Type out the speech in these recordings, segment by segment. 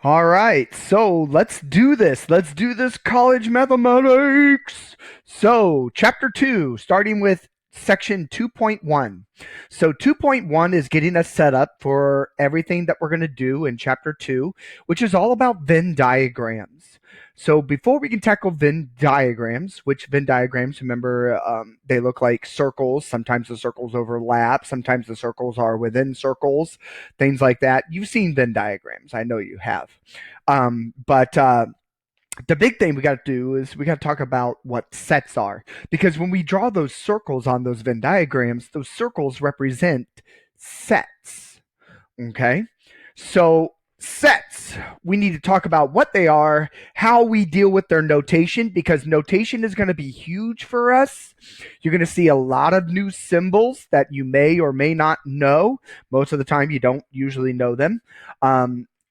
All right, so let's do this. Let's do this college mathematics. So, chapter 2, starting with section 2.1. So, 2.1 is getting us set up for everything that we're going to do in chapter 2, which is all about Venn diagrams. So, before we can tackle Venn diagrams, which Venn diagrams, remember, they look like circles. Sometimes the circles overlap, sometimes the circles are within circles, things like that. You've seen Venn diagrams. I know you have. But the big thing we got to do is we got to talk about what sets are. Because when we draw those circles on those Venn diagrams, those circles represent sets. Okay? So, sets, we need to talk about what they are, how we deal with their notation, because notation is going to be huge for us. You're going to see a lot of new symbols that you may or may not know. Most of the time, you don't usually know them.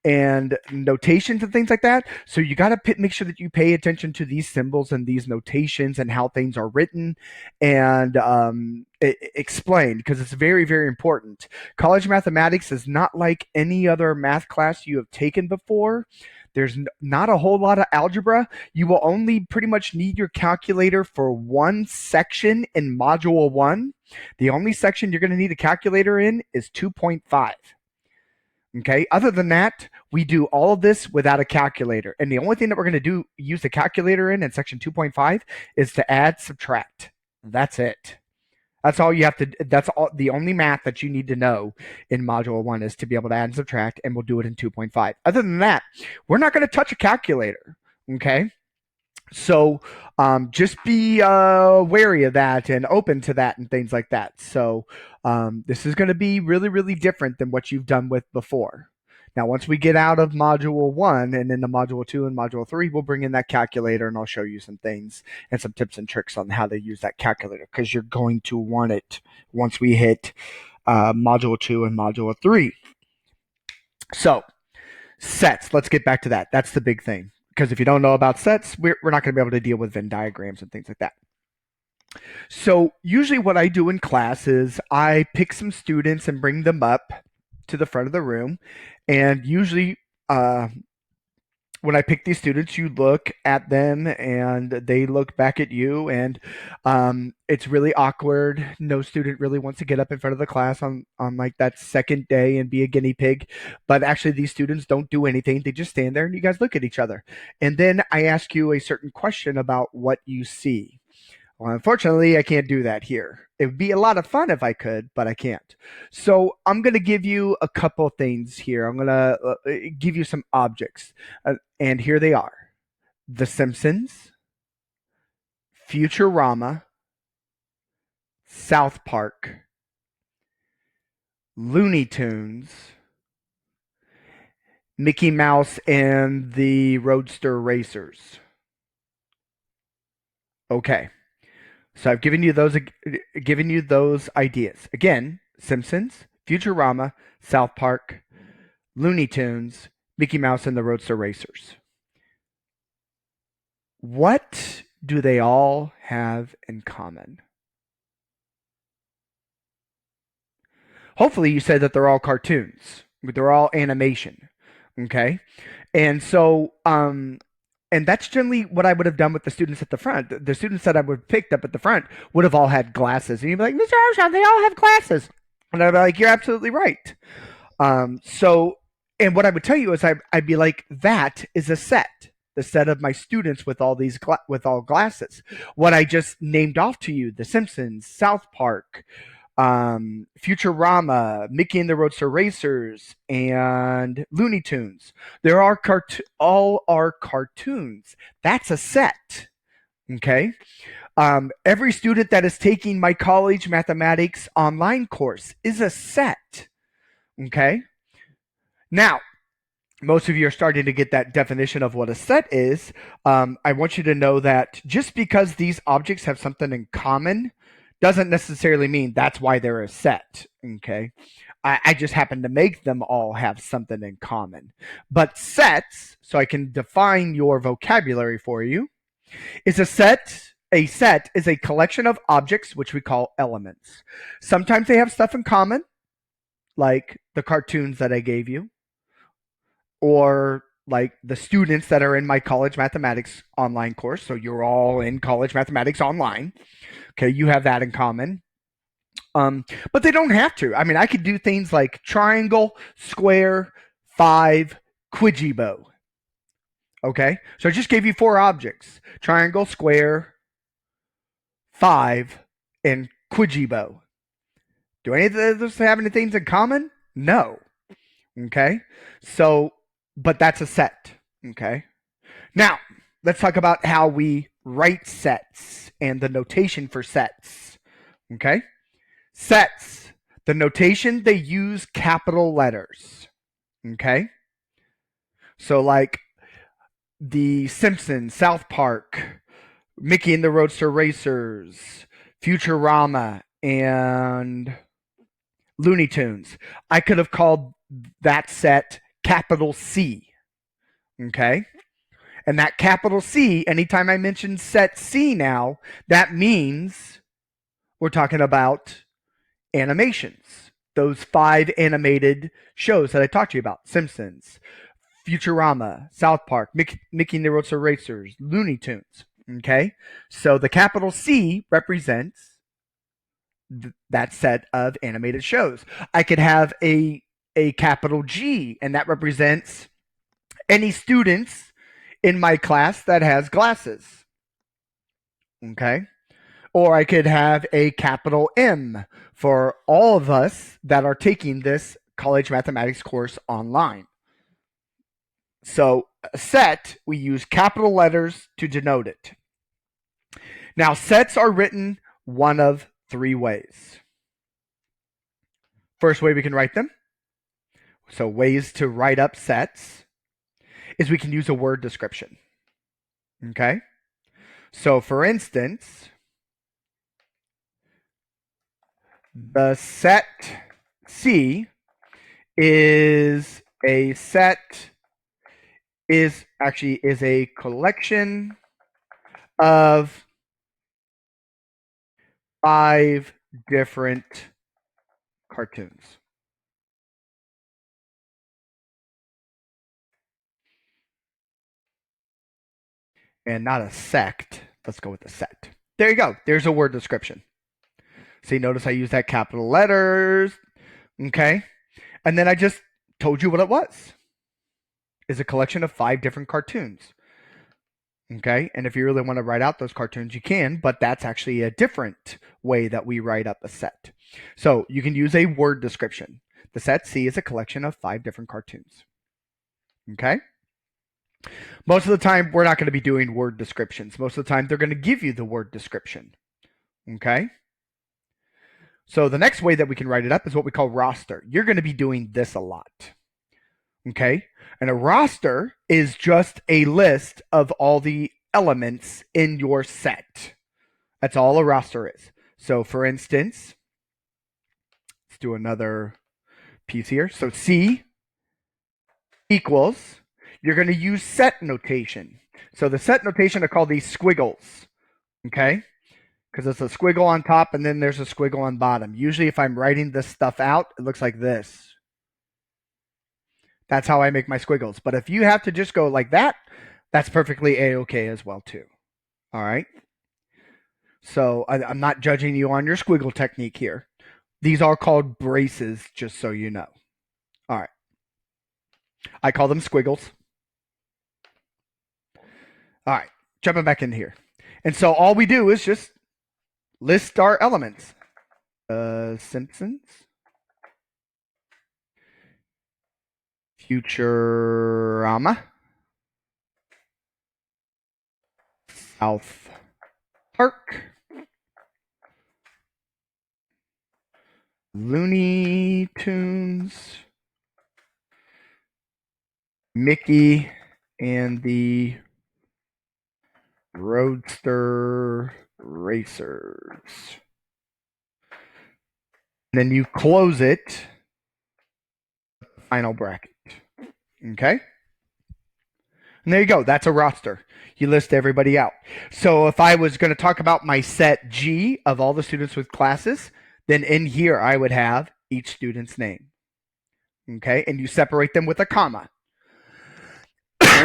And notations and things like that. So you got to make sure that you pay attention to these symbols and these notations and how things are written and explained, because it's very, very important. College mathematics is not like any other math class you have taken before. There's not a whole lot of algebra. You will only pretty much need your calculator for one section in Module 1. The only section you're going to need a calculator in is 2.5. Okay. Other than that, we do all of this without a calculator. And the only thing that we're going to do, use the calculator in section 2.5 is to add, subtract. That's it. That's all you have to, that's all, the only math that you need to know in module 1 is to be able to add and subtract, and we'll do it in 2.5. Other than that, we're not going to touch a calculator. Okay. So just be wary of that and open to that and things like that. So this is going to be really, really different than what you've done with before. Now, once we get out of module 1 and into module 2 and module 3, we'll bring in that calculator and I'll show you some things and some tips and tricks on how to use that calculator, because you're going to want it once we hit module 2 and module 3. So, sets, let's get back to that. That's the big thing. Because if you don't know about sets, we're not going to be able to deal with Venn diagrams and things like that. So usually what I do in class is I pick some students and bring them up to the front of the room. And usually when I pick these students, you look at them and they look back at you, and it's really awkward. No student really wants to get up in front of the class on like that second day and be a guinea pig. But actually, these students don't do anything. They just stand there and you guys look at each other. And then I ask you a certain question about what you see. Well, unfortunately, I can't do that here. It would be a lot of fun if I could, but I can't. So I'm going to give you a couple things here. I'm going to give you some objects. And here they are: The Simpsons, Futurama, South Park, Looney Tunes, Mickey Mouse and the Roadster Racers. Okay. So I've given you those ideas. Again, Simpsons, Futurama, South Park, Looney Tunes, Mickey Mouse and the Roadster Racers. What do they all have in common? Hopefully you said that they're all cartoons. They're all animation. Okay? And so and that's generally what I would have done with the students at the front. The students that I would have picked up at the front would have all had glasses. And you'd be like, Mr. Armstrong, they all have glasses. And I'd be like, you're absolutely right. So, and what I would tell you is I'd be like, that is a set. The set of my students with all these with all glasses. What I just named off to you: The Simpsons, South Park, Futurama, Mickey and the Roadster Racers, and Looney Tunes. There are all are cartoons. That's a set. Okay. Every student that is taking my college mathematics online course is a set. Okay. Now, most of you are starting to get that definition of what a set is. I want you to know that just because these objects have something in common doesn't necessarily mean that's why they're a set. Okay. I just happen to make them all have something in common. But sets, so I can define your vocabulary for you, is a set. A set is a collection of objects which we call elements. Sometimes they have stuff in common, like the cartoons that I gave you, or like the students that are in my college mathematics online course. So you're all in college mathematics online. Okay, you have that in common. But they don't have to. I mean, I could do things like triangle, square, five, quijibo. Okay, so I just gave you four objects: triangle, square, five, and quijibo. Do any of those have any things in common? No. Okay, so but that's a set. Okay, now let's talk about how we write sets and the notation for sets. Okay, sets. The notation, they use capital letters. Okay, so like the Simpsons, South Park, Mickey and the Roadster Racers, Futurama, and Looney Tunes. I could have called that set capital C. Okay. And that capital C, anytime I mention set C now, that means we're talking about animations. Those five animated shows that I talked to you about: Simpsons, Futurama, South Park, Mickey and the Roadster Racers, Looney Tunes. Okay. So the capital C represents that set of animated shows. I could have a capital G, and that represents any students in my class that has glasses. Okay. Or I could have a capital M for all of us that are taking this college mathematics course online. So a set, we use capital letters to denote it. Now, sets are written one of three ways. First way we can write them, so ways to write up sets, is we can use a word description. Okay? So for instance, the set C is a collection of five different cartoons. And not a sect. Let's go with a set. There you go. There's a word description. See, notice I use that capital letters. Okay. And then I just told you what it was. It's a collection of five different cartoons. Okay. And if you really want to write out those cartoons, you can, but that's actually a different way that we write up a set. So you can use a word description. The set C is a collection of five different cartoons. Okay. Most of the time, we're not going to be doing word descriptions. Most of the time, they're going to give you the word description. Okay. So the next way that we can write it up is what we call roster. You're going to be doing this a lot. Okay. And a roster is just a list of all the elements in your set. That's all a roster is. So for instance, let's do another piece here. So C equals, you're going to use set notation. So the set notation, I call these squiggles. Okay. Because it's a squiggle on top and then there's a squiggle on bottom. Usually if I'm writing this stuff out, it looks like this. That's how I make my squiggles. But if you have to just go like that, that's perfectly A-okay as well too. All right. So I'm not judging you on your squiggle technique here. These are called braces, just so you know. All right. I call them squiggles. All right. Jumping back in here. And so all we do is just list our elements. Simpsons. Futurama. South Park. Looney Tunes. Mickey and the Roadster Racers. And then you close it, final bracket. Okay? And there you go. That's a roster. You list everybody out. So if I was going to talk about my set G of all the students with classes, then in here I would have each student's name. Okay? And you separate them with a comma.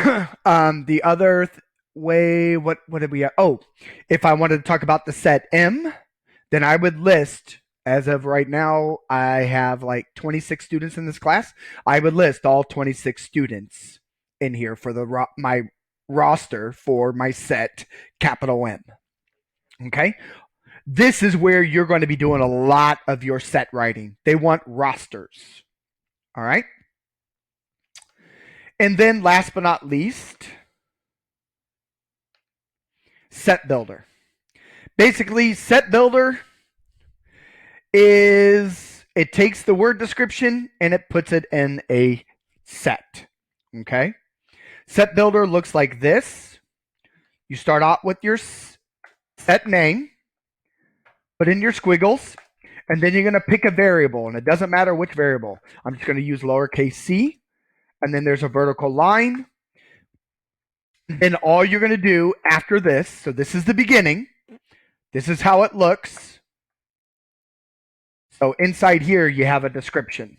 The other way, what did we have? Oh, if I wanted to talk about the set M, then I would list, as of right now, I have like 26 students in this class. I would list all 26 students in here for my roster for my set capital M. Okay. This is where you're going to be doing a lot of your set writing. They want rosters. All right. And then last but not least, set builder. Basically, set builder is it takes the word description and it puts it in a set. Okay. Set builder looks like this. You start out with your set name, put in your squiggles, and then you're going to pick a variable, and it doesn't matter which variable. I'm just going to use lowercase c, and then there's a vertical line. And all you're going to do after this, so this is the beginning. This is how it looks. So inside here, you have a description.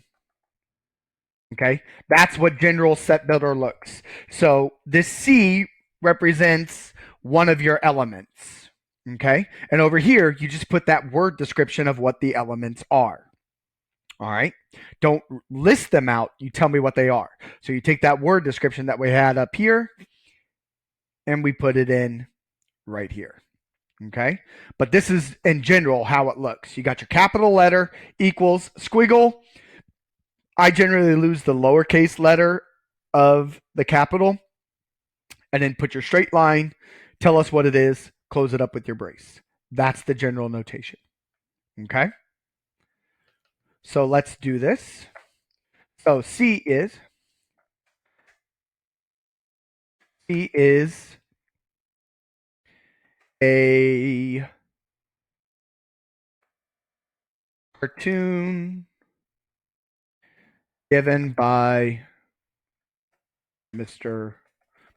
Okay, that's what general set builder looks. So this C represents one of your elements. Okay, and over here, you just put that word description of what the elements are. All right, don't list them out. You tell me what they are. So you take that word description that we had up here, and we put it in right here. Okay, but this is in general how it looks. You got your capital letter equals squiggle. I generally lose the lowercase letter of the capital, and then put your straight line, tell us what it is, close it up with your brace. That's the general notation. Okay, so let's do this. So C is a cartoon given by Mr.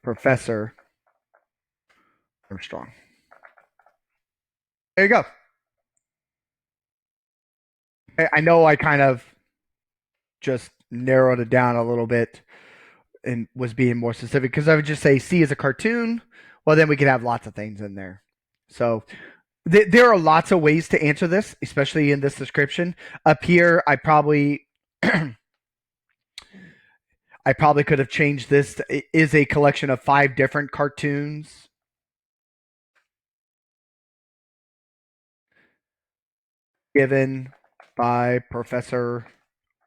Professor Armstrong. There you go. I know I kind of just narrowed it down a little bit and was being more specific because I would just say C is a cartoon. Well, then we could have lots of things in there. So there are lots of ways to answer this, especially in this description. Up here, I probably could have changed this. It is a collection of 5 different cartoons. Given by Professor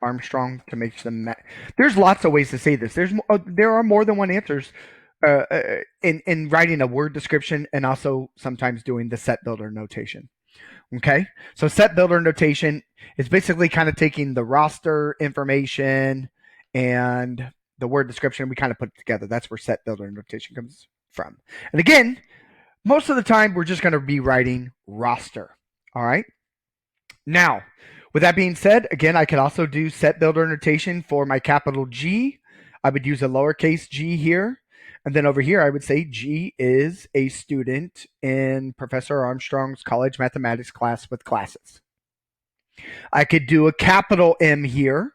Armstrong to make them. There's lots of ways to say this. There are more than one answers in writing a word description and also sometimes doing the set builder notation. Okay, so set builder notation is basically kind of taking the roster information and the word description. We kind of put it together. That's where set builder notation comes from. And again, most of the time we're just going to be writing roster. All right. Now, with that being said, again, I could also do set builder notation for my capital G. I would use a lowercase g here. And then over here, I would say G is a student in Professor Armstrong's college mathematics class with classes. I could do a capital M here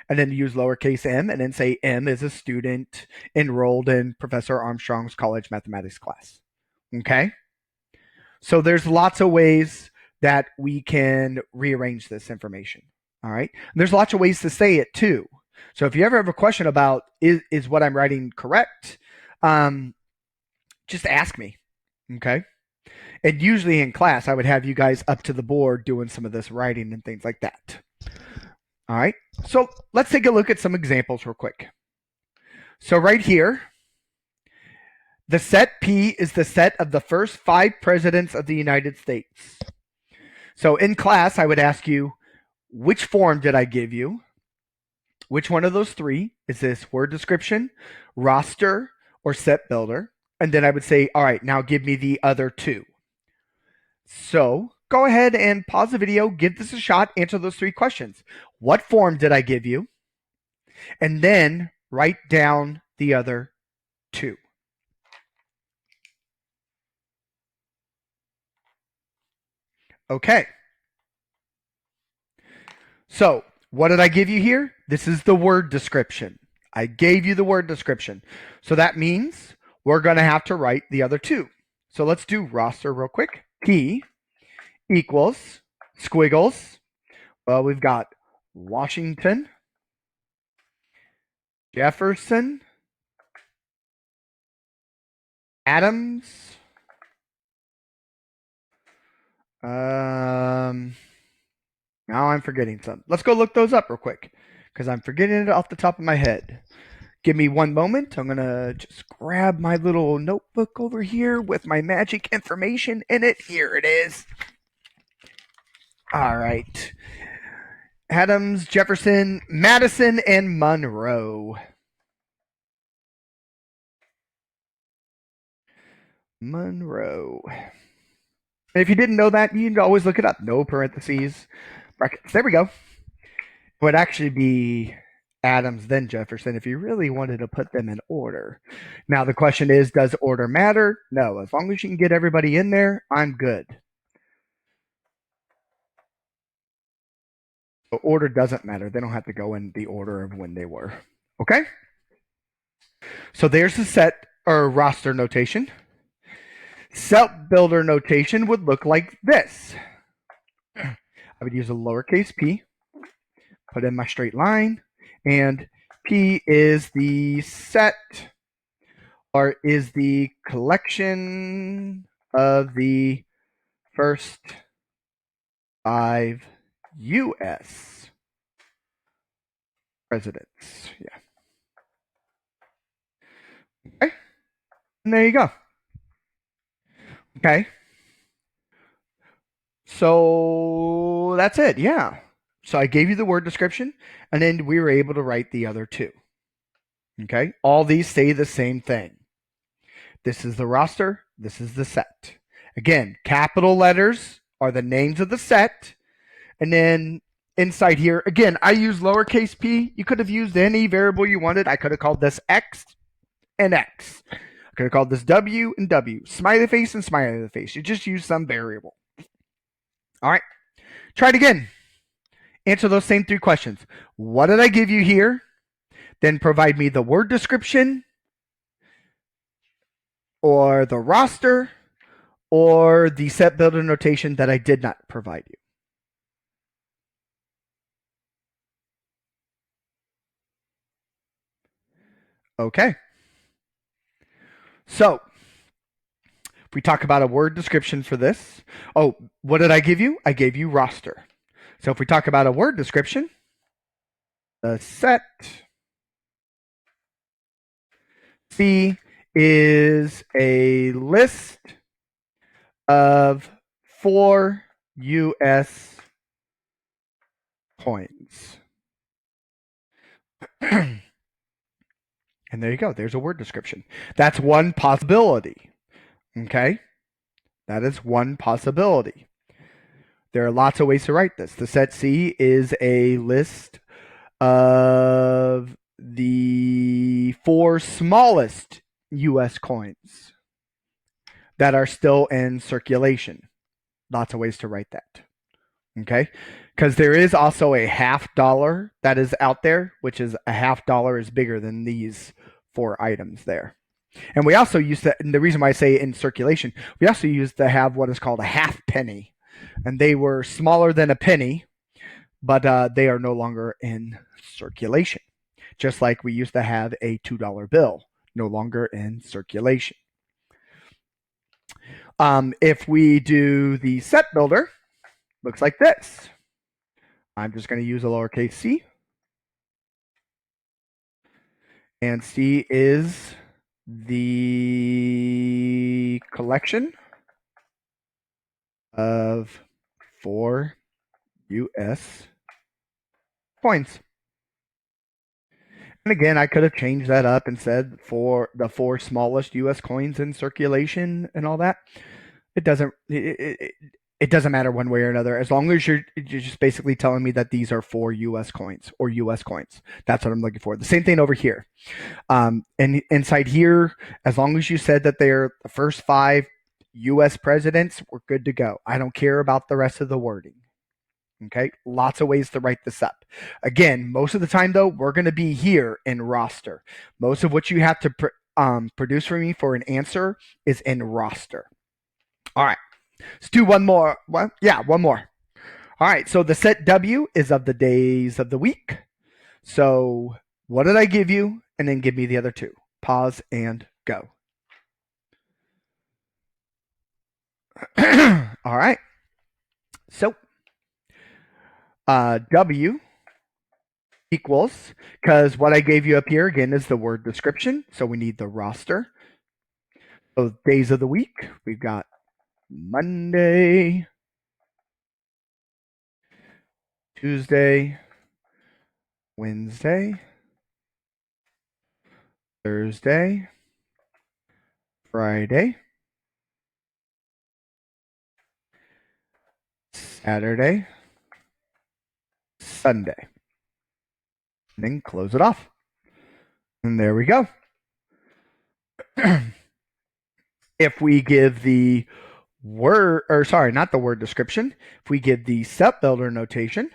and then use lowercase m and then say M is a student enrolled in Professor Armstrong's college mathematics class. Okay? So there's lots of ways that we can rearrange this information. All right. And there's lots of ways to say it too. So if you ever have a question about is what I'm writing correct, just ask me. Okay. And usually in class, I would have you guys up to the board doing some of this writing and things like that. All right. So let's take a look at some examples real quick. So right here, the set P is the set of the first 5 presidents of the United States. So in class, I would ask you, which form did I give you? Which one of those 3 is this word description, roster, or set builder? And then I would say, all right, now give me the other 2. So go ahead and pause the video, give this a shot, answer those 3 questions. What form did I give you? And then write down the other 2. Okay. So what did I give you here? This is the word description. I gave you the word description. So that means we're going to have to write the other two. So let's do roster real quick. P equals squiggles. Well, we've got Washington, Jefferson, Adams. Now I'm forgetting some. Let's go look those up real quick because I'm forgetting it off the top of my head. Give me one moment. I'm going to just grab my little notebook over here with my magic information in it. Here it is. All right. Adams, Jefferson, Madison, and Monroe. Monroe. And if you didn't know that, you can always look it up. No parentheses, brackets. There we go. It would actually be Adams, then Jefferson, if you really wanted to put them in order. Now, the question is, does order matter? No. As long as you can get everybody in there, I'm good. So order doesn't matter. They don't have to go in the order of when they were. Okay? So there's the set or roster notation. Set builder notation would look like this. I would use a lowercase p, put in my straight line, and P is the set or is the collection of the first 5 U.S. presidents. Yeah. Okay. And there you go. Okay. So that's it. Yeah. So I gave you the word description, and then we were able to write the other two. Okay. All these say the same thing. This is the roster. This is the set. Again, capital letters are the names of the set. And then inside here, again, I use lowercase p. You could have used any variable you wanted. I could have called this X and X. I could have called this W and W. Smiley face and smiley face. You just use some variable. All right. Try it again. Answer those same 3 questions. What did I give you here? Then provide me the word description or the roster or the set builder notation that I did not provide you. Okay. So, if we talk about a word description for this, oh, what did I give you? I gave you roster. So if we talk about a word description, the set C is a list of 4 U.S. coins. And there you go. There's a word description. That's one possibility. Okay? That is one possibility. There are lots of ways to write this. The set C is a list of the 4 smallest U.S. coins that are still in circulation. Lots of ways to write that. Okay? Because there is also a $50 that is out there, which is a $50 is bigger than these 4 items there. And we also used to, and the reason why I say in circulation, we also used to have what is called a half penny. And they were smaller than a penny, but they are no longer in circulation. Just like we used to have a $2 bill, no longer in circulation. If we do the set builder, looks like this. I'm just going to use a lowercase c. And C is the collection of 4 U.S. coins. And again, I could have changed that up and said for the 4 smallest U.S. coins in circulation and all that. It doesn't matter one way or another, as long as you're just basically telling me that these are 4 U.S. coins or U.S. coins. That's what I'm looking for. The same thing over here. And inside here, as long as you said that they're the first 5 U.S. presidents, we're good to go. I don't care about the rest of the wording. Okay, lots of ways to write this up. Again, most of the time though, we're going to be here in roster. Most of what you have to produce for me for an answer is in roster. All right, let's do one more. Well, yeah, one more. All right, so the set W is of the days of the week. So what did I give you? And then give me the other two. Pause and go. All right. So W equals, because what I gave you up here again is the word description. So we need the roster. So days of the week, we've got Monday, Tuesday, Wednesday, Thursday, Friday, Saturday, Sunday. And then close it off. And there we go. If we give the word, or sorry, not the word description, if we give the set builder notation,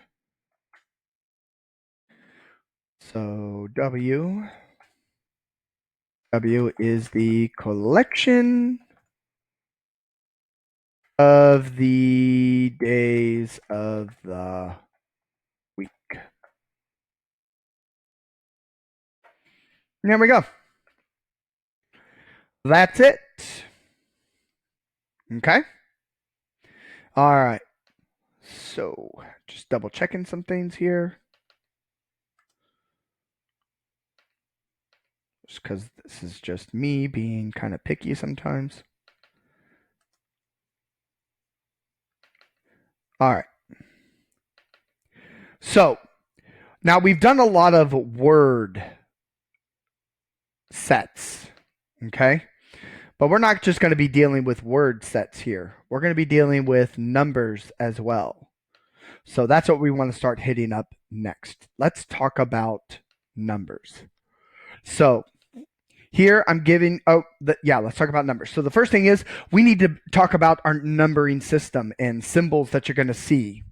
so W is the collection of the days of the week. And there we go. That's it. Okay. All right. So just double checking some things here. Just because this is just me being kind of picky sometimes. All right. So now we've done a lot of word sets. Okay. But we're not just going to be dealing with word sets here. We're going to be dealing with numbers as well. So that's what we want to start hitting up next. Let's talk about numbers. So here I'm giving, let's talk about numbers. So the first thing is we need to talk about our numbering system and symbols that you're going to see.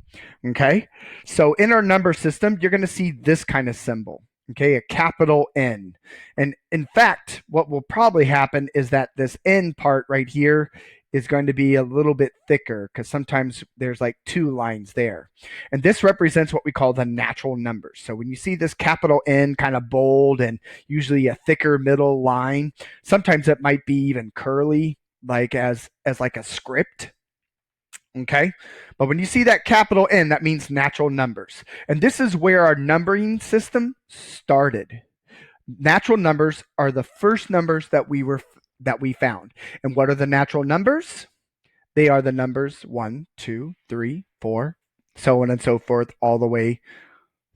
Okay. So in our number system, you're going to see this kind of symbol. Okay, a capital N. And in fact, what will probably happen is that this N part right here is going to be a little bit thicker because sometimes there's like two lines there. And this represents what we call the natural numbers. So when you see this capital N kind of bold and usually a thicker middle line, sometimes it might be even curly, like as like a script. Okay. But when you see that capital N, that means natural numbers. And this is where our numbering system started. Natural numbers are the first numbers that we found. And what are the natural numbers? They are the numbers 1, 2, 3, 4, so on and so forth, all the way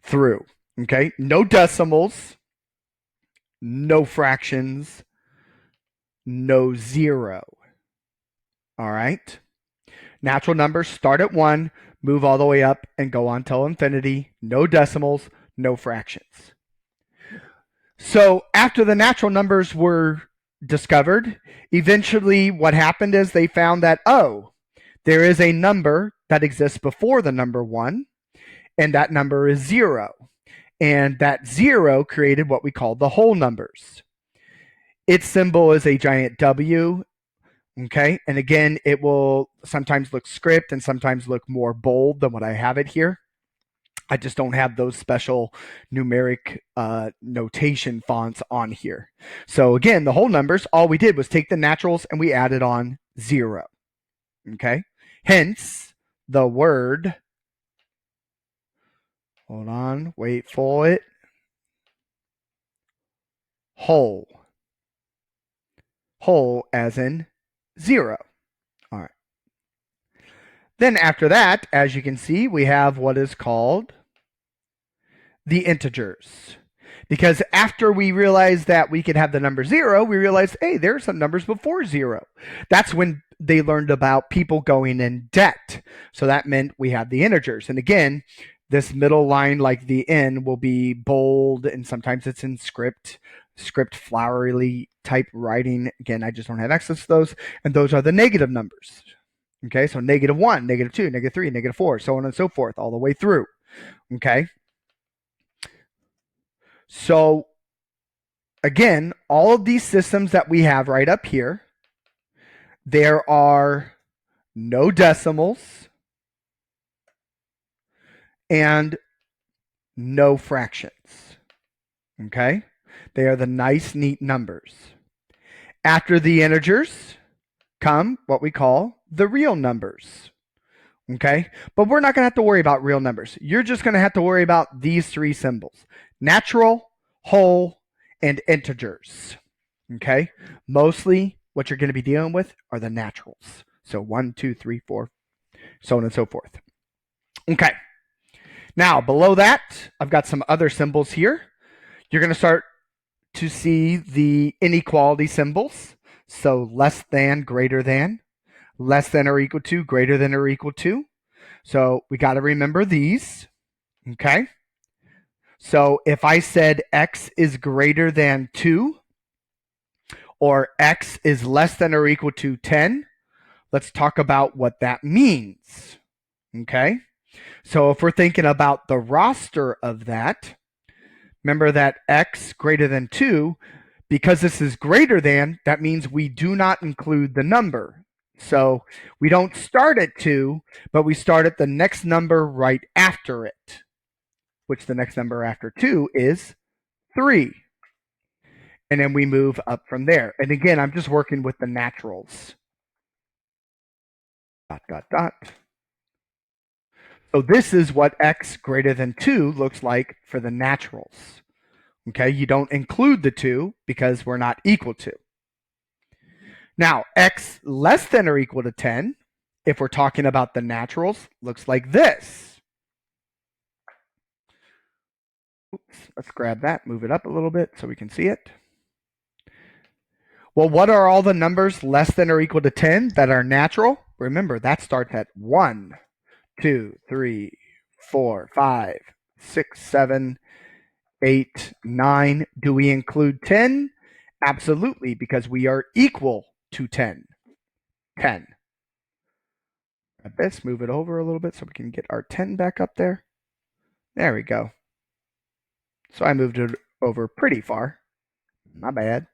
through. Okay. No decimals, no fractions, no zero. All right. Natural numbers start at 1, move all the way up, and go on till infinity. No decimals, no fractions. So after the natural numbers were discovered, eventually what happened is they found that, there is a number that exists before the number 1, and that number is 0. And that 0 created what we call the whole numbers. Its symbol is a giant W. Okay, and again, it will sometimes look script and sometimes look more bold than what I have it here. I just don't have those special numeric notation fonts on here. So again, the whole numbers, all we did was take the naturals and we added on 0. Okay, hence the word, hold on, wait for it, whole. Whole as in 0. All right. Then after that, as you can see, we have what is called the integers. Because after we realized that we could have the number 0, we realized, hey, there are some numbers before 0. That's when they learned about people going in debt. So that meant we had the integers. And again, this middle line, like the N, will be bold, and sometimes it's in script flowery type writing. Again, I just don't have access to those. And those are the negative numbers. Okay, so -1, -2, -3, -4, so on and so forth, all the way through. Okay, so again, all of these systems that we have right up here, there are no decimals and no fractions. Okay, they are the nice, neat numbers. After the integers come what we call the real numbers. Okay, but we're not going to have to worry about real numbers. You're just going to have to worry about these three symbols: natural, whole, and integers. Okay, mostly what you're going to be dealing with are the naturals. So 1, 2, 3, 4, so on and so forth. Okay, now below that, I've got some other symbols here. You're going to start to see the inequality symbols. So less than, greater than, less than or equal to, greater than or equal to. So we got to remember these. Okay. So if I said x is greater than 2 or x is less than or equal to 10, let's talk about what that means. Okay. So if we're thinking about the roster of that, remember that x greater than 2, because this is greater than, that means we do not include the number. So we don't start at 2, but we start at the next number right after it, which the next number after 2 is 3. And then we move up from there. And again, I'm just working with the naturals. Dot, dot, dot. So this is what x greater than 2 looks like for the naturals. Okay, you don't include the 2 because we're not equal to. Now, x less than or equal to 10, if we're talking about the naturals, looks like this. Oops, let's grab that, move it up a little bit so we can see it. Well, what are all the numbers less than or equal to 10 that are natural? Remember, that starts at 1, 2, 3, 4, 5, 6, 7, 8, 9. Do we include 10? Absolutely, because we are equal to 10. 10. Grab this, move it over a little bit so we can get our 10 back up there. There we go. So I moved it over pretty far. Not bad.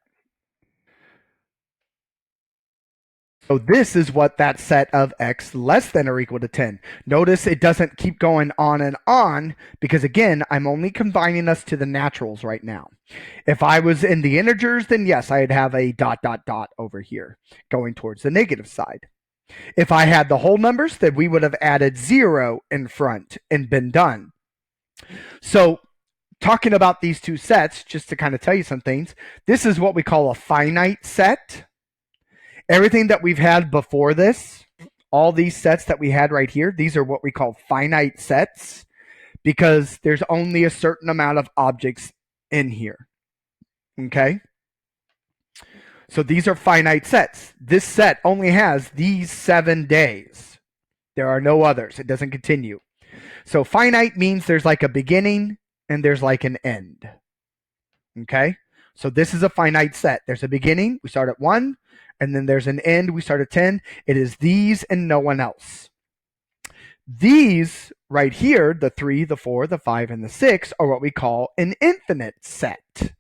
So this is what that set of x less than or equal to 10. Notice it doesn't keep going on and on because, again, I'm only combining us to the naturals right now. If I was in the integers, then yes, I'd have a dot, dot, dot over here going towards the negative side. If I had the whole numbers, then we would have added 0 in front and been done. So talking about these two sets, just to kind of tell you some things, this is what we call a finite set. Everything that we've had before this, all these sets that we had right here, these are what we call finite sets because there's only a certain amount of objects in here. Okay? So these are finite sets. This set only has these 7 days. There are no others. It doesn't continue. So finite means there's like a beginning and there's like an end. Okay? So this is a finite set. There's a beginning. We start at 1. And then there's an end. We start at 10. It is these and no one else. These right here, the 3, the 4, the 5, and the 6, are what we call an infinite set.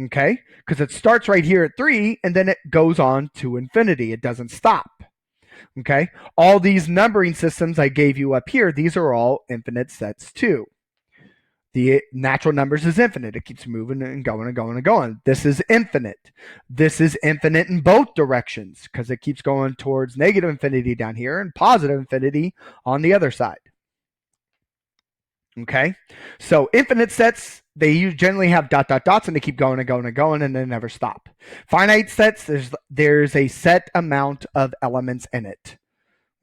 Okay? Because it starts right here at 3, and then it goes on to infinity. It doesn't stop. Okay? All these numbering systems I gave you up here, these are all infinite sets too. The natural numbers is infinite. It keeps moving and going and going and going. This is infinite. This is infinite in both directions because it keeps going towards negative infinity down here and positive infinity on the other side. Okay? So infinite sets, they generally have dot, dot, dots, and they keep going and going and going, and they never stop. Finite sets, there's a set amount of elements in it.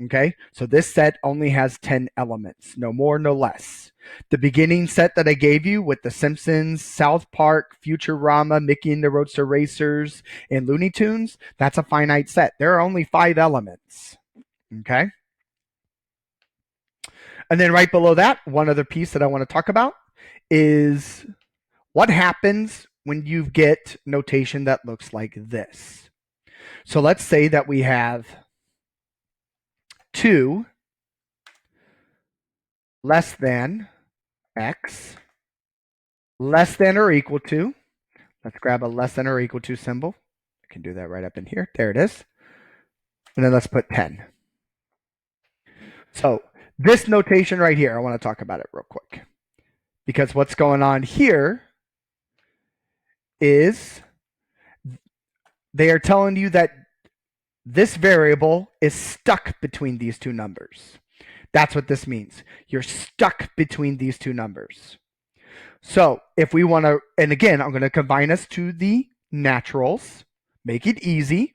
Okay, so this set only has 10 elements, no more, no less. The beginning set that I gave you with the Simpsons, South Park, Futurama, Mickey and the Roadster Racers, and Looney Tunes, that's a finite set. There are only 5 elements. Okay? And then right below that, one other piece that I want to talk about is what happens when you get notation that looks like this. So let's say that we have 2 less than x less than or equal to. Let's grab a less than or equal to symbol. I can do that right up in here. There it is. And then let's put 10. So this notation right here, I want to talk about it real quick. Because what's going on here is they are telling you that this variable is stuck between these two numbers. That's what this means. You're stuck between these two numbers. So if we want to, and again, I'm going to combine us to the naturals, make it easy.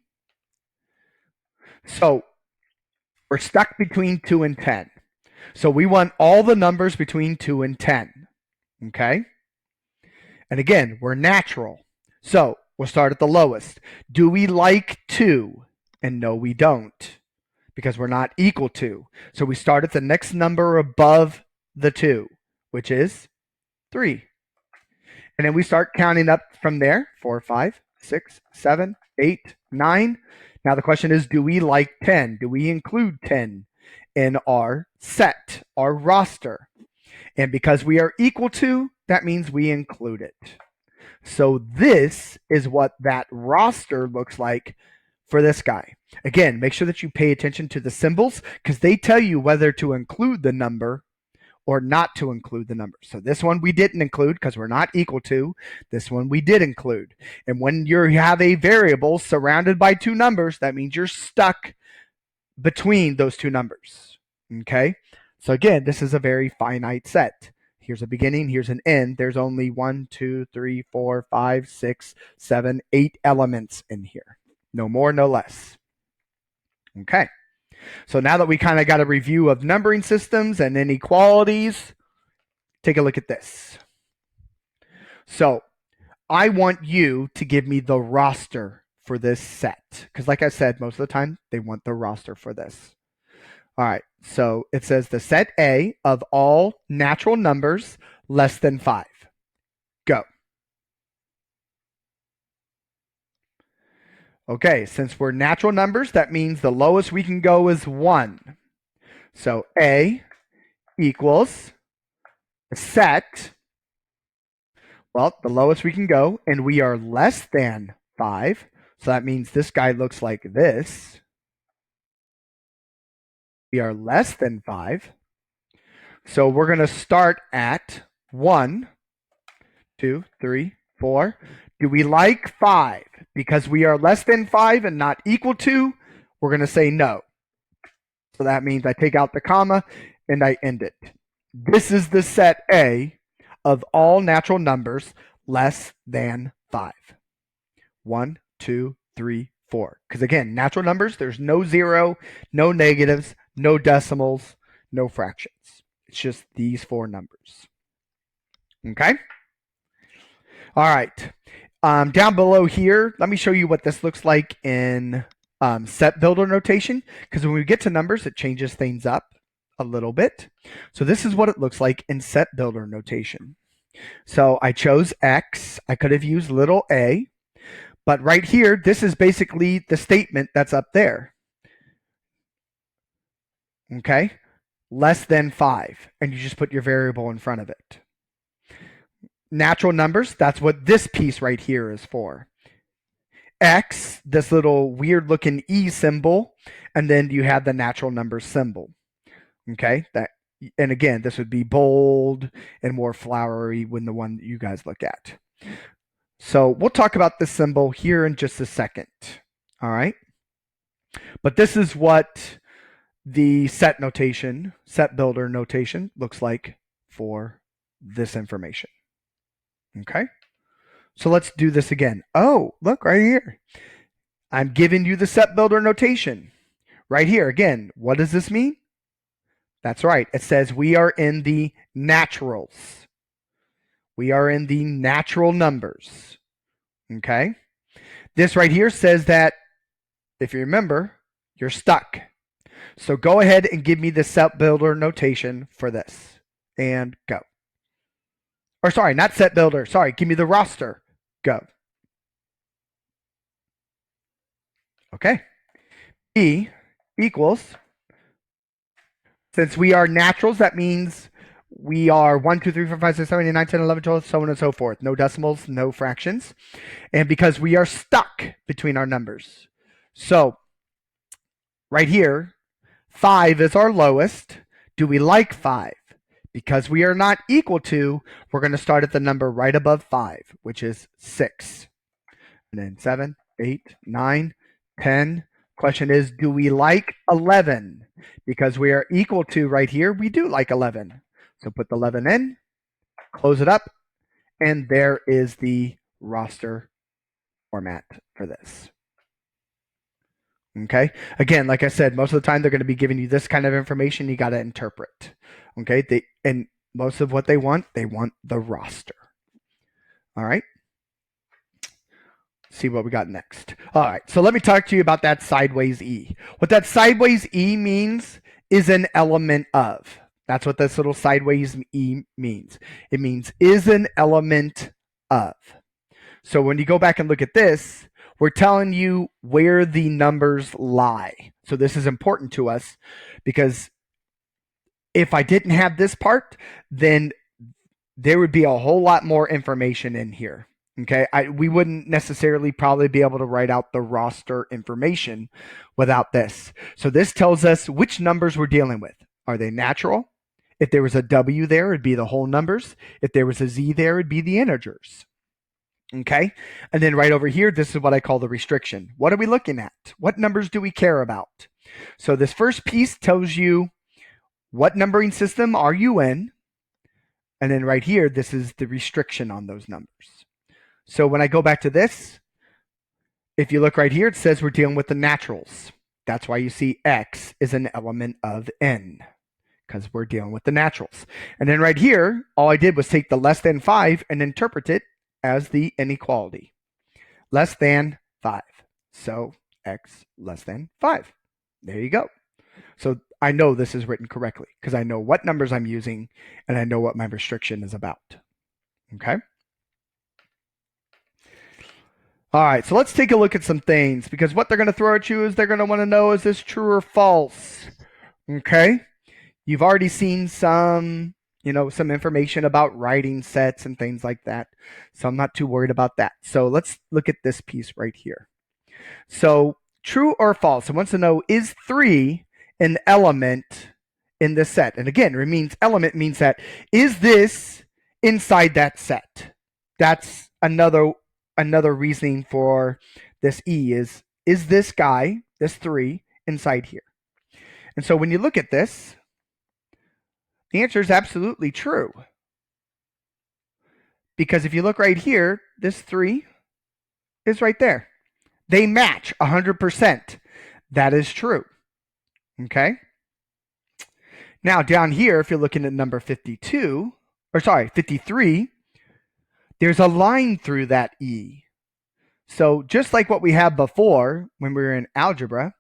So we're stuck between 2 and 10. So we want all the numbers between 2 and 10. Okay? And again, we're natural. So we'll start at the lowest. Do we like 2? And no, we don't, because we're not equal to. So we start at the next number above the 2, which is 3. And then we start counting up from there. 4, 5, 6, 7, 8, 9. Now the question is, do we like 10? Do we include 10 in our set, our roster? And because we are equal to, that means we include it. So this is what that roster looks like for this guy. Again, make sure that you pay attention to the symbols because they tell you whether to include the number or not to include the number. So this one we didn't include because we're not equal to. This one we did include. And when you have a variable surrounded by two numbers, that means you're stuck between those two numbers. Okay? So again, this is a very finite set. Here's a beginning, here's an end. There's only 1, 2, 3, 4, 5, 6, 7, 8 elements in here. No more, no less. Okay. So now that we kind of got a review of numbering systems and inequalities, take a look at this. So I want you to give me the roster for this set. Because like I said, most of the time, they want the roster for this. All right. So it says the set A of all natural numbers less than 5. Go. Okay, since we're natural numbers, that means the lowest we can go is 1. So A equals a set, well, the lowest we can go, and we are less than 5. So that means this guy looks like this. We are less than 5. So we're going to start at 1, 2, 3, 4. Do we like 5? Because we are less than 5 and not equal to, we're going to say no. So that means I take out the comma and I end it. This is the set A of all natural numbers less than 5. 1, 2, 3, 4. Because again, natural numbers, there's no 0, no negatives, no decimals, no fractions. It's just these 4 numbers. Okay? All right. Down below here, let me show you what this looks like in set builder notation, because when we get to numbers, it changes things up a little bit. So this is what it looks like in set builder notation. So I chose X. I could have used little a, but right here, this is basically the statement that's up there. Okay? Less than 5, and you just put your variable in front of it. Natural numbers, that's what this piece right here is for. X, this little weird looking E symbol, and then you have the natural number symbol. Okay, that, and again, this would be bold and more flowery when the one that you guys look at. So we'll talk about this symbol here in just a second. All right, but this is what the set notation, set builder notation looks like for this information. Okay, so let's do this again. Oh, look right here. I'm giving you the set builder notation. Right here, again, what does this mean? That's right. It says we are in the naturals. We are in the natural numbers. Okay? This right here says that, if you remember, you're stuck. So go ahead and give me the set builder notation for this. And go. Or sorry, not set builder. Sorry, give me the roster. Go. Okay. E equals Since we are naturals, that means we are 1, 2, 3, 4, 5, 6, 7, 8, 9, 10, 11, 12, so on and so forth. No decimals, no fractions. And because we are stuck between our numbers. So right here, 5 is our lowest. Do we like 5? Because we are not equal to, we're going to start at the number right above 5, which is 6. And then 7, 8, 9, 10. Question is, do we like 11? Because we are equal to right here, we do like 11. So put the 11 in, close it up, and there is the roster format for this. Okay. Again, like I said, most of the time they're going to be giving you this kind of information. You got to interpret. Okay. And most of what they want the roster. All right. See what we got next. All right. So let me talk to you about that sideways E. What that sideways E means is an element of. That's what this little sideways E means. It means is an element of. So when you go back and look at this, we're telling you where the numbers lie. So this is important to us because if I didn't have this part, then there would be a whole lot more information in here. Okay, we wouldn't necessarily probably be able to write out the roster information without this. So this tells us which numbers we're dealing with. Are they natural? If there was a W there, it'd be the whole numbers. If there was a Z there, it'd be the integers. Okay, and then right over here, this is what I call the restriction. What are we looking at? What numbers do we care about? So this first piece tells you what numbering system are you in? And then right here, this is the restriction on those numbers. So when I go back to this, if you look right here, it says we're dealing with the naturals. That's why you see X is an element of N, because we're dealing with the naturals. And then right here, all I did was take the less than 5 and interpret it as the inequality. Less than 5. So X less than 5. There you go. So I know this is written correctly because I know what numbers I'm using and I know what my restriction is about. Okay. All right, so let's take a look at some things because what they're going to throw at you is they're going to want to know, is this true or false? Okay. You've already seen some information about writing sets and things like that. So I'm not too worried about that. So let's look at this piece right here. So true or false? It wants to know, is 3 an element in this set? And again, it means element means that is this inside that set? That's another reasoning for this E is this guy, this 3, inside here? And so when you look at this, the answer is absolutely true. Because if you look right here, this 3 is right there. They match 100%. That is true. Okay? Now down here, if you're looking at number 53, there's a line through that E. So just like what we had before when we were in algebra,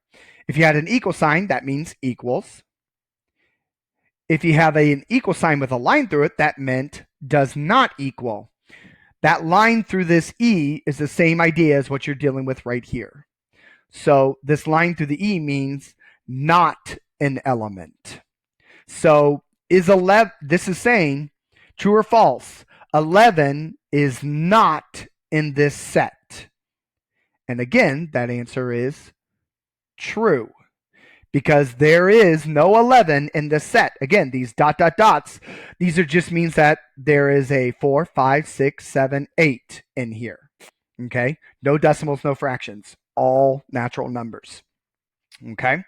if you had an equal sign, that means equals. If you have an equal sign with a line through it, that meant does not equal. That line through this E is the same idea as what you're dealing with right here. So this line through the E means not an element. So is 11, this is saying true or false, 11 is not in this set. And again, that answer is true. Because there is no 11 in the set. Again, these ... these are just means that there is a 4, 5, 6, 7, 8 in here. Okay? No decimals, no fractions. All natural numbers. Okay?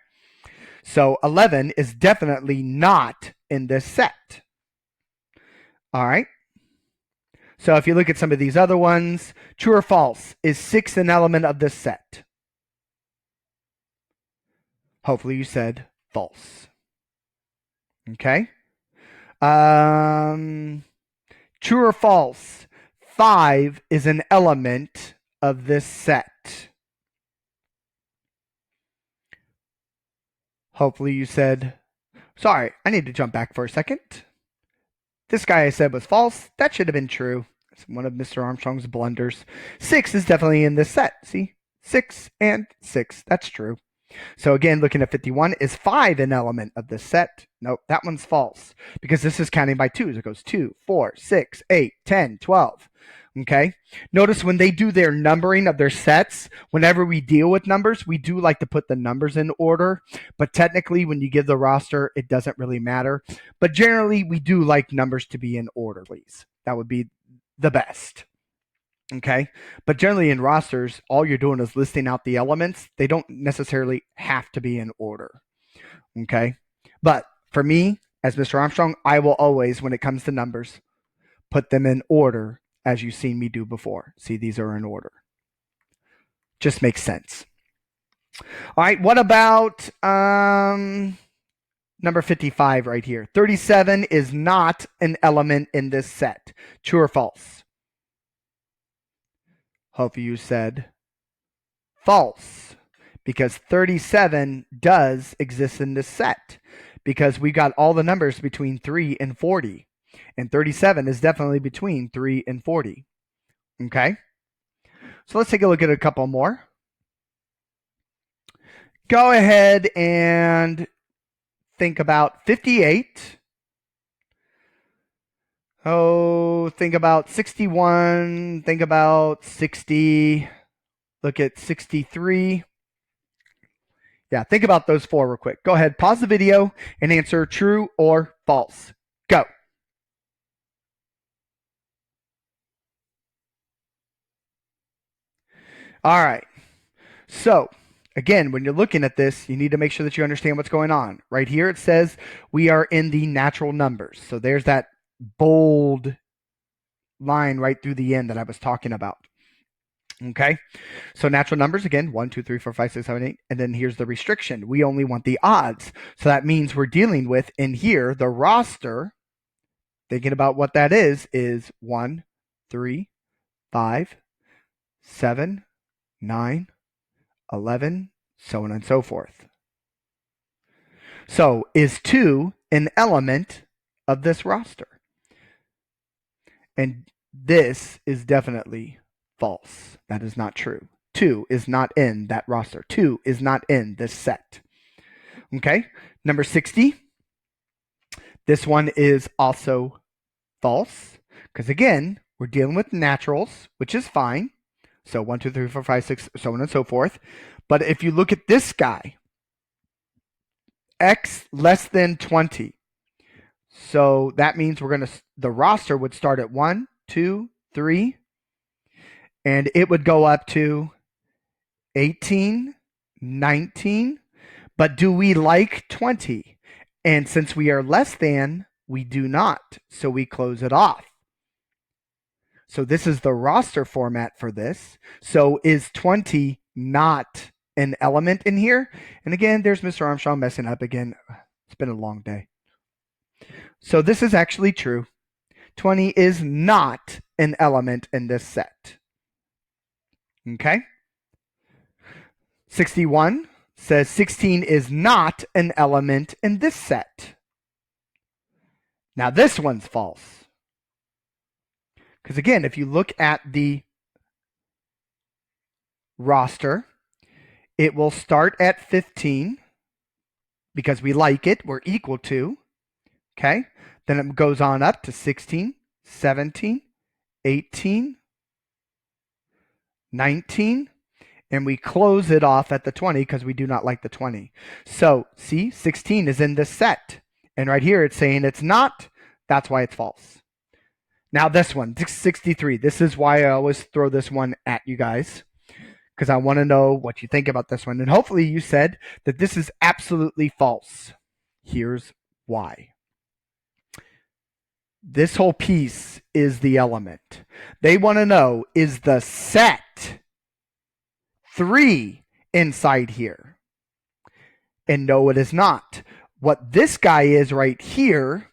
So 11 is definitely not in this set. All right? So if you look at some of these other ones, true or false, is 6 an element of this set? Hopefully you said false. Okay. True or false, 5 is an element of this set. Hopefully you said, sorry, I need to jump back for a second. This guy I said was false. That should have been true. It's one of Mr. Armstrong's blunders. 6 is definitely in this set. See? 6 and 6. That's true. So again, looking at 51, is 5 an element of this set? Nope, that one's false because this is counting by 2s. It goes 2, 4, 6, 8, 10, 12. Okay. Notice when they do their numbering of their sets, whenever we deal with numbers, we do like to put the numbers in order. But technically, when you give the roster, it doesn't really matter. But generally, we do like numbers to be in order, please. That would be the best. Okay. But generally, in rosters, all you're doing is listing out the elements. They don't necessarily have to be in order. Okay. But for me, as Mr. Armstrong, I will always, when it comes to numbers, put them in order as you've seen me do before. See, these are in order. Just makes sense. All right, what about number 55 right here? 37 is not an element in this set. True or false? Hope you said false, because 37 does exist in this set because we got all the numbers between 3 and 40. And 37 is definitely between 3 and 40. Okay? So let's take a look at a couple more. Go ahead and think about 58. Oh, think about 61. Think about 60. Look at 63. Yeah, think about those 4 real quick. Go ahead, pause the video and answer true or false. Go. All right. So, again, when you're looking at this, you need to make sure that you understand what's going on. Right here, it says we are in the natural numbers. So there's that bold line right through the end that I was talking about. Okay. So natural numbers, again, 1, 2, 3, 4, 5, 6, 7, 8. And then here's the restriction. We only want the odds. So that means we're dealing with, in here, the roster. Thinking about what that is 1, 3, 5, 7, 9, 11, so on and so forth. So is 2 an element of this roster? And this is definitely false. That is not true. 2 is not in that roster. 2 is not in this set. Okay, number 60. This one is also false because, again, we're dealing with naturals, which is fine. So 1, 2, 3, 4, 5, 6, so on and so forth. But if you look at this guy, x less than 20. So that means the roster would start at 1, 2, 3, and it would go up to 18, 19. But do we like 20? And since we are less than, we do not. So we close it off. So this is the roster format for this. So is 20 not an element in here? And again, there's Mr. Armstrong messing up again. It's been a long day. So this is actually true. 20 is not an element in this set. Okay? 61 says 16 is not an element in this set. Now this one's false. Because again, if you look at the roster, it will start at 15 because we like it. We're equal to. Okay? Then it goes on up to 16, 17, 18, 19, and we close it off at the 20 because we do not like the 20. So, see, 16 is in this set. And right here it's saying it's not. That's why it's false. Now this one, 63. This is why I always throw this one at you guys, because I want to know what you think about this one. And hopefully you said that this is absolutely false. Here's why. This whole piece is the element. They want to know, is the set 3 inside here? And no, it is not. What this guy is right here,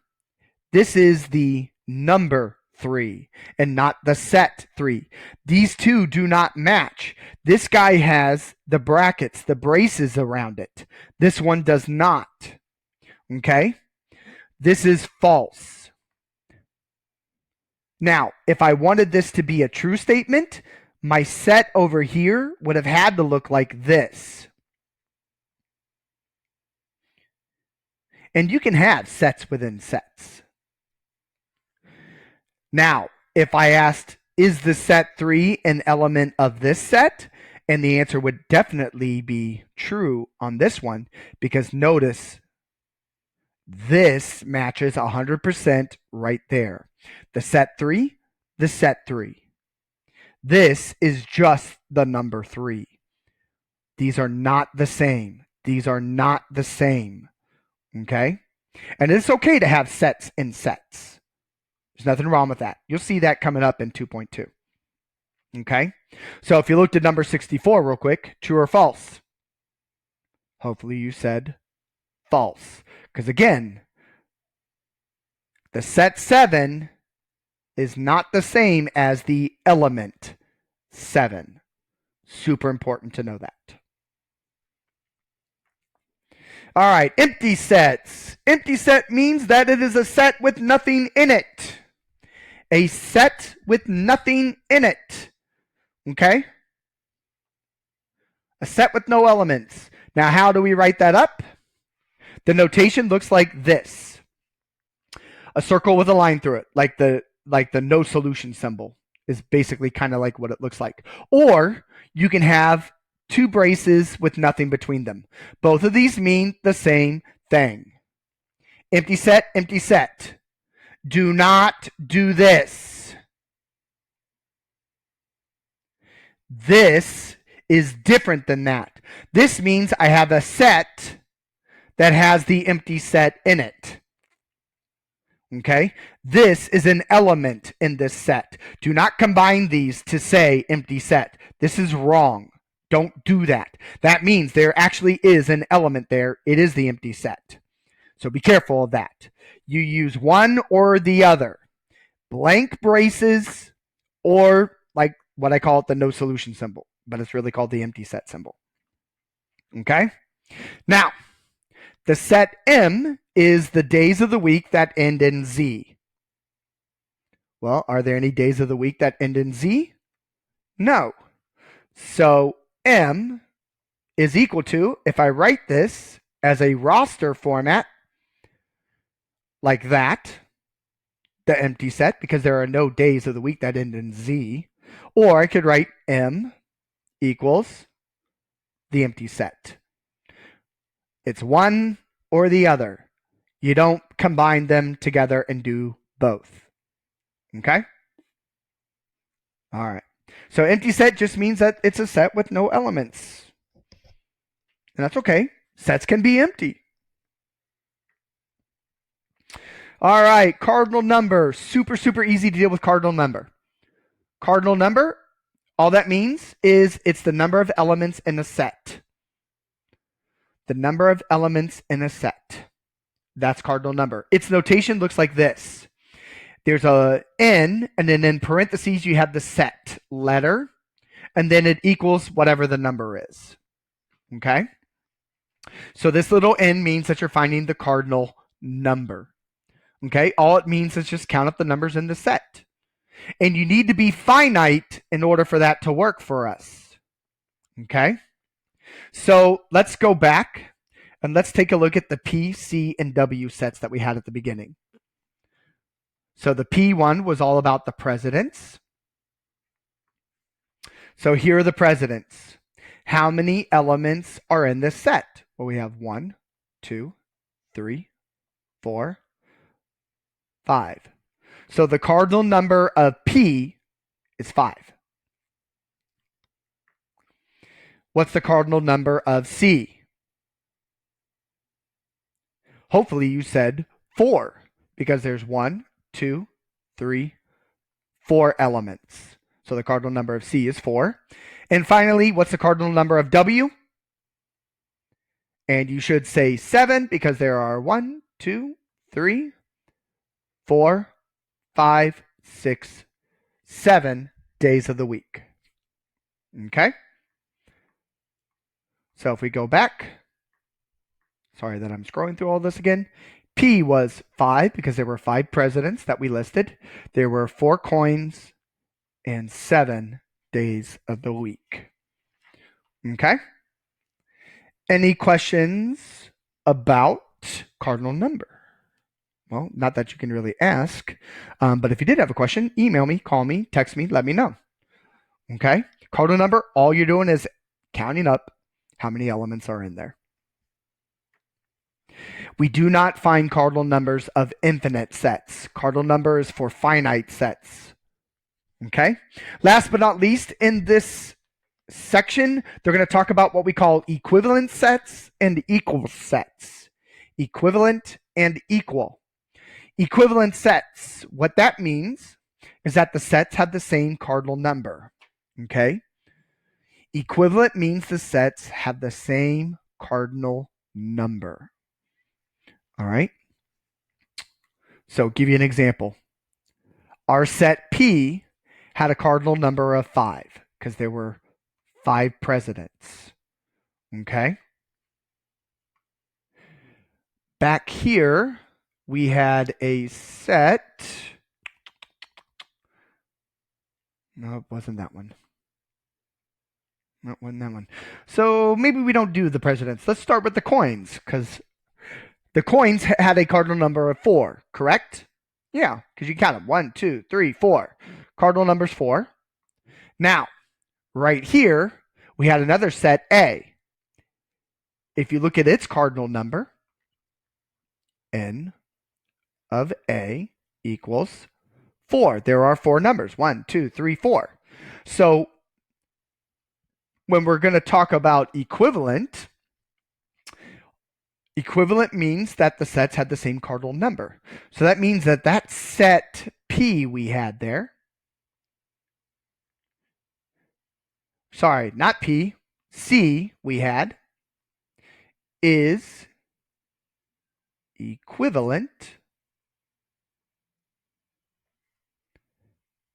this is the number 3 and not the set 3. These two do not match. This guy has the brackets, the braces around it. This one does not. Okay? This is false. Now, if I wanted this to be a true statement, my set over here would have had to look like this. And you can have sets within sets. Now, if I asked, is the set 3 an element of this set? And the answer would definitely be true on this one, because notice this matches 100% right there. The set 3, the set 3. This is just the number 3. These are not the same. These are not the same. Okay? And it's okay to have sets in sets. There's nothing wrong with that. You'll see that coming up in 2.2. Okay? So if you looked at number 64 real quick, true or false? Hopefully you said false. Because again, the set 7 is not the same as the element 7. Super important to know that. All right, empty sets. Empty set means that it is a set with nothing in it. A set with nothing in it. Okay? A set with no elements. Now, how do we write that up? The notation looks like this. A circle with a line through it, like the no solution symbol is basically kind of like what it looks like. Or you can have two braces with nothing between them. Both of these mean the same thing. Empty set, empty set. Do not do this. This is different than that. This means I have a set that has the empty set in it. Okay? This is an element in this set. Do not combine these to say empty set. This is wrong. Don't do that. That means there actually is an element there. It is the empty set. So be careful of that. You use one or the other. Blank braces or like what I call it the no solution symbol, but it's really called the empty set symbol. Okay? Now, the set M is the days of the week that end in Z. Well, are there any days of the week that end in Z? No. So M is equal to, if I write this as a roster format, like that, the empty set, because there are no days of the week that end in Z, or I could write M equals the empty set. It's one or the other. You don't combine them together and do both. Okay? All right. So empty set just means that it's a set with no elements. And that's okay. Sets can be empty. All right, cardinal number. Super, super easy to deal with cardinal number. Cardinal number, all that means is it's the number of elements in a set. The number of elements in a set. That's cardinal number. Its notation looks like this. There's a N, and then in parentheses you have the set letter, and then it equals whatever the number is. Okay? So this little N means that you're finding the cardinal number. Okay? All it means is just count up the numbers in the set. And you need to be finite in order for that to work for us. Okay? So let's go back and let's take a look at the P, C, and W sets that we had at the beginning. So the P1 was all about the presidents. So here are the presidents. How many elements are in this set? Well, we have 1, 2, 3, 4, 5. So the cardinal number of P is 5. What's the cardinal number of C? Hopefully you said 4, because there's 1, 2, 3, 4 elements. So the cardinal number of C is 4. And finally, what's the cardinal number of W? And you should say 7, because there are 1, 2, 3, 4, 5, 6, 7 days of the week. Okay? So if we go back, sorry that I'm scrolling through all this again. P was 5 because there were 5 presidents that we listed. There were 4 coins and 7 days of the week. Okay? Any questions about cardinal number? Well, not that you can really ask, but if you did have a question, email me, call me, text me, let me know. Okay? Cardinal number, all you're doing is counting up how many elements are in there. We do not find cardinal numbers of infinite sets. Cardinal number is for finite sets. Okay? Last but not least, in this section, they're going to talk about what we call equivalent sets and equal sets. Equivalent and equal. Equivalent sets, what that means is that the sets have the same cardinal number. Okay? Equivalent means the sets have the same cardinal number. All right? So, give you an example. Our set P had a cardinal number of 5 because there were 5 presidents. Okay? Back here, we had a set. No, it wasn't that one. No, it wasn't that one. So maybe we don't do the presidents. Let's start with the coins, because the coins had a cardinal number of 4, correct? Yeah, because you count them. 1, 2, 3, 4. Cardinal number's 4. Now, right here, we had another set A. If you look at its cardinal number, N of A equals 4. There are 4 numbers. 1, 2, 3, 4. So when we're going to talk about equivalent, equivalent means that the sets had the same cardinal number. So that means that that set P we had there, sorry, not P, C we had, is equivalent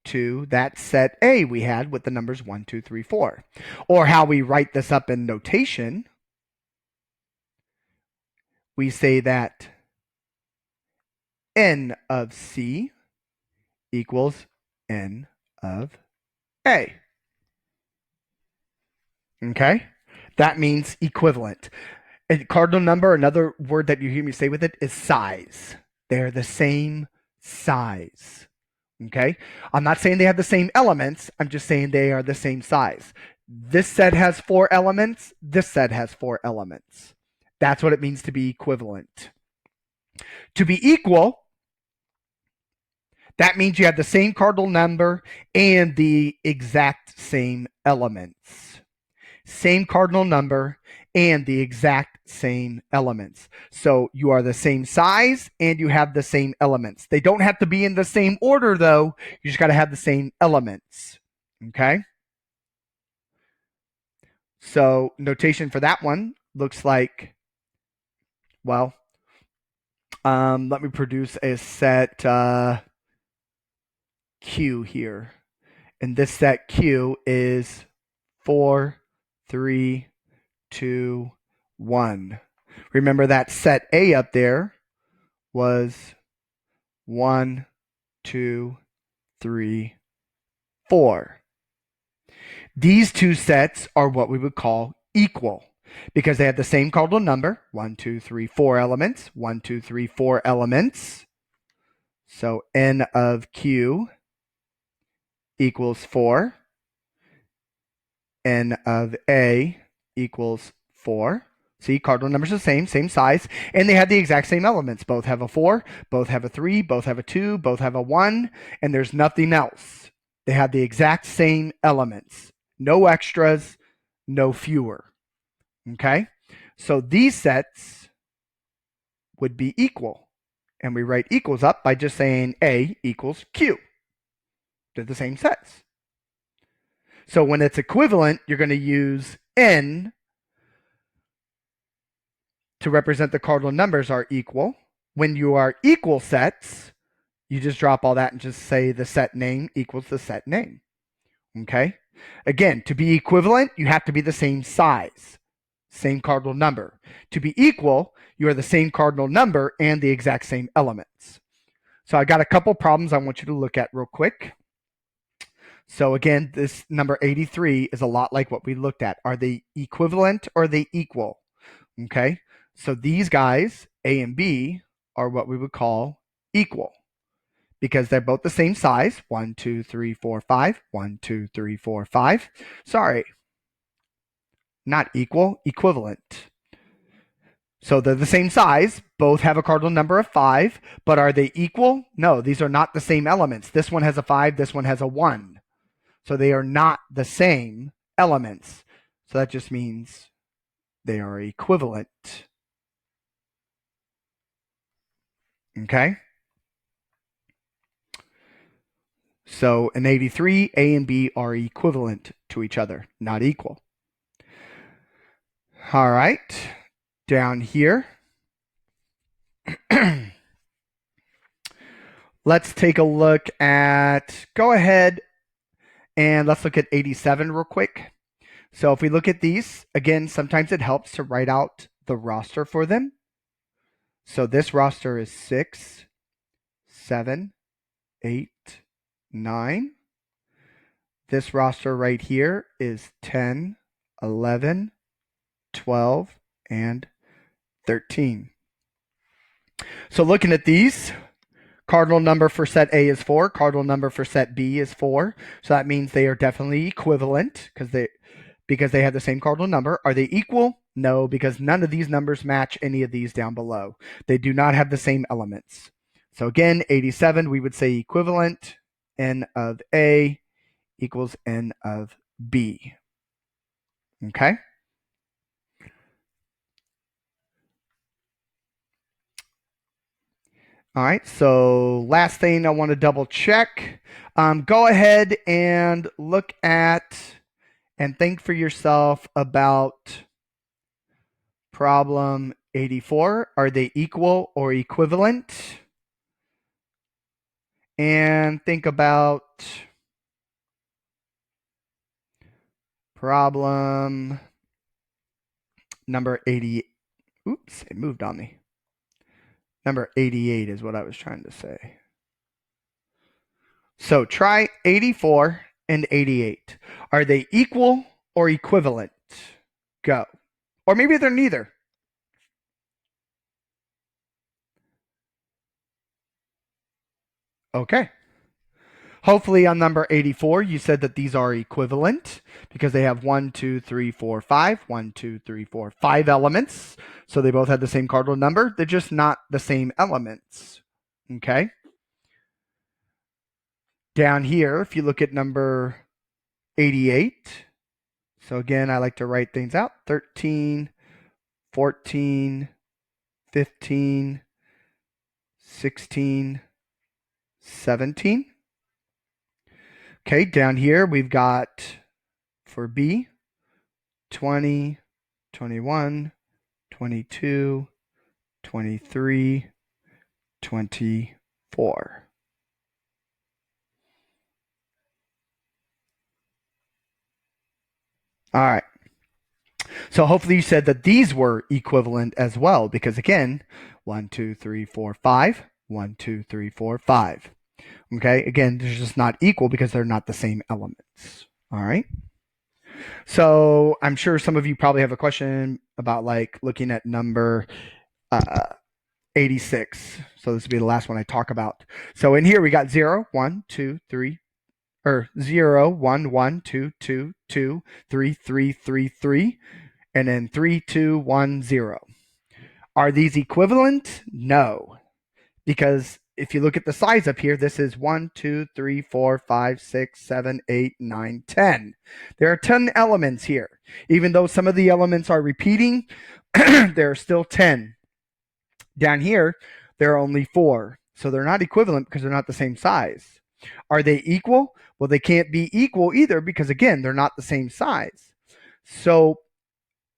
to that set A we had with the numbers 1, 2, 3, 4. Or how we write this up in notation, we say that N of C equals N of A. Okay? That means equivalent. A cardinal number, another word that you hear me say with it, is size. They're the same size. Okay? I'm not saying they have the same elements. I'm just saying they are the same size. This set has 4 elements. This set has 4 elements. That's what it means to be equivalent. To be equal, that means you have the same cardinal number and the exact same elements. Same cardinal number and the exact same elements. So you are the same size and you have the same elements. They don't have to be in the same order, though. You just got to have the same elements. Okay? So notation for that one looks like, well, let me produce a set Q here. And this set Q is 4, 3, 2, 1. Remember that set A up there was 1, 2, 3, 4. These two sets are what we would call equal because they have the same cardinal number, 1, 2, 3, 4 elements, 1, 2, 3, 4 elements. So N of Q equals 4. N of A equals 4. See, cardinal numbers are the same size, and they have the exact same elements. Both have a 4, both have a 3, both have a 2, both have a 1, and there's nothing else. They have the exact same elements. No extras, no fewer. Okay? So these sets would be equal. And we write equals up by just saying A equals Q. They're the same sets. So when it's equivalent, you're going to use N to represent the cardinal numbers are equal. When you are equal sets, you just drop all that and just say the set name equals the set name. Okay? Again, to be equivalent, you have to be the same size, same cardinal number. To be equal, you are the same cardinal number and the exact same elements. So I got a couple problems I want you to look at real quick. So again, this number 83 is a lot like what we looked at. Are they equivalent or are they equal? Okay? So these guys, A and B, are what we would call equal because they're both the same size. 1, 2, 3, 4, 5. 1, 2, 3, 4, 5. Sorry, not equal, equivalent. So they're the same size, both have a cardinal number of 5, but are they equal? No, these are not the same elements. This one has a 5, this one has a 1. So they are not the same elements. So that just means they are equivalent. Okay? So in 83, A and B are equivalent to each other, not equal. All right. Down here. Let's take a look at, go ahead and let's look at 87 real quick. So if we look at these, again, sometimes it helps to write out the roster for them. So this roster is 6, 7, 8, 9. This roster right here is 10, 11, 12, and 13. So looking at these, cardinal number for set A is 4, cardinal number for set B is 4. So that means they are definitely equivalent because they have the same cardinal number. Are they equal? No, because none of these numbers match any of these down below. They do not have the same elements. So again, 87, we would say equivalent. N of A equals N of B. Okay? All right, so last thing I want to double check. Go ahead and look at and think for yourself about problem 84. Are they equal or equivalent? And think about problem number 80. Oops, it moved on me. Number 88 is what I was trying to say. So try 84 and 88. Are they equal or equivalent? Go. Or maybe they're neither. Okay. Hopefully on number 84, you said that these are equivalent because they have 1, 2, 3, 4, 5. 1, 2, 3, 4, 5 elements. So they both have the same cardinal number. They're just not the same elements. Okay. Down here, if you look at number 88, so again, I like to write things out. 13, 14, 15, 16, 17. Okay, down here we've got for B 20, 21, 22, 23, 24. All right. So hopefully you said that these were equivalent as well, because again, 1, 2, 3, 4, 5. 1, 2, 3, 4, 5. Okay, again, they're just not equal because they're not the same elements. All right. So I'm sure some of you probably have a question about like looking at number 86. So this will be the last one I talk about. So in here we got 0, 1, 2, 3, or 0, 1, 1, 2, 2, 2, 3, 3, 3, 3, and then 3, 2, 1, 0. Are these equivalent? No. Because if you look at the size up here, this is 1, 2, 3, 4, 5, 6, 7, 8, 9, 10. There are 10 elements here. Even though some of the elements are repeating, there are still 10. Down here, there are only 4. So they're not equivalent because they're not the same size. Are they equal? Well, they can't be equal either because, again, they're not the same size. So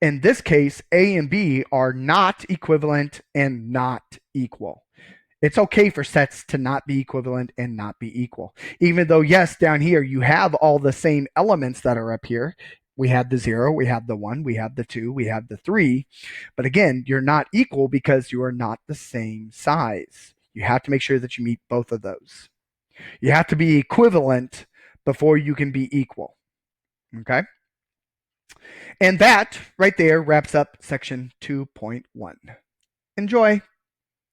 in this case, A and B are not equivalent and not equal. It's okay for sets to not be equivalent and not be equal. Even though, yes, down here you have all the same elements that are up here. We have the 0, we have the 1, we have the 2, we have the 3. But again, you're not equal because you are not the same size. You have to make sure that you meet both of those. You have to be equivalent before you can be equal. Okay? And that right there wraps up section 2.1. Enjoy.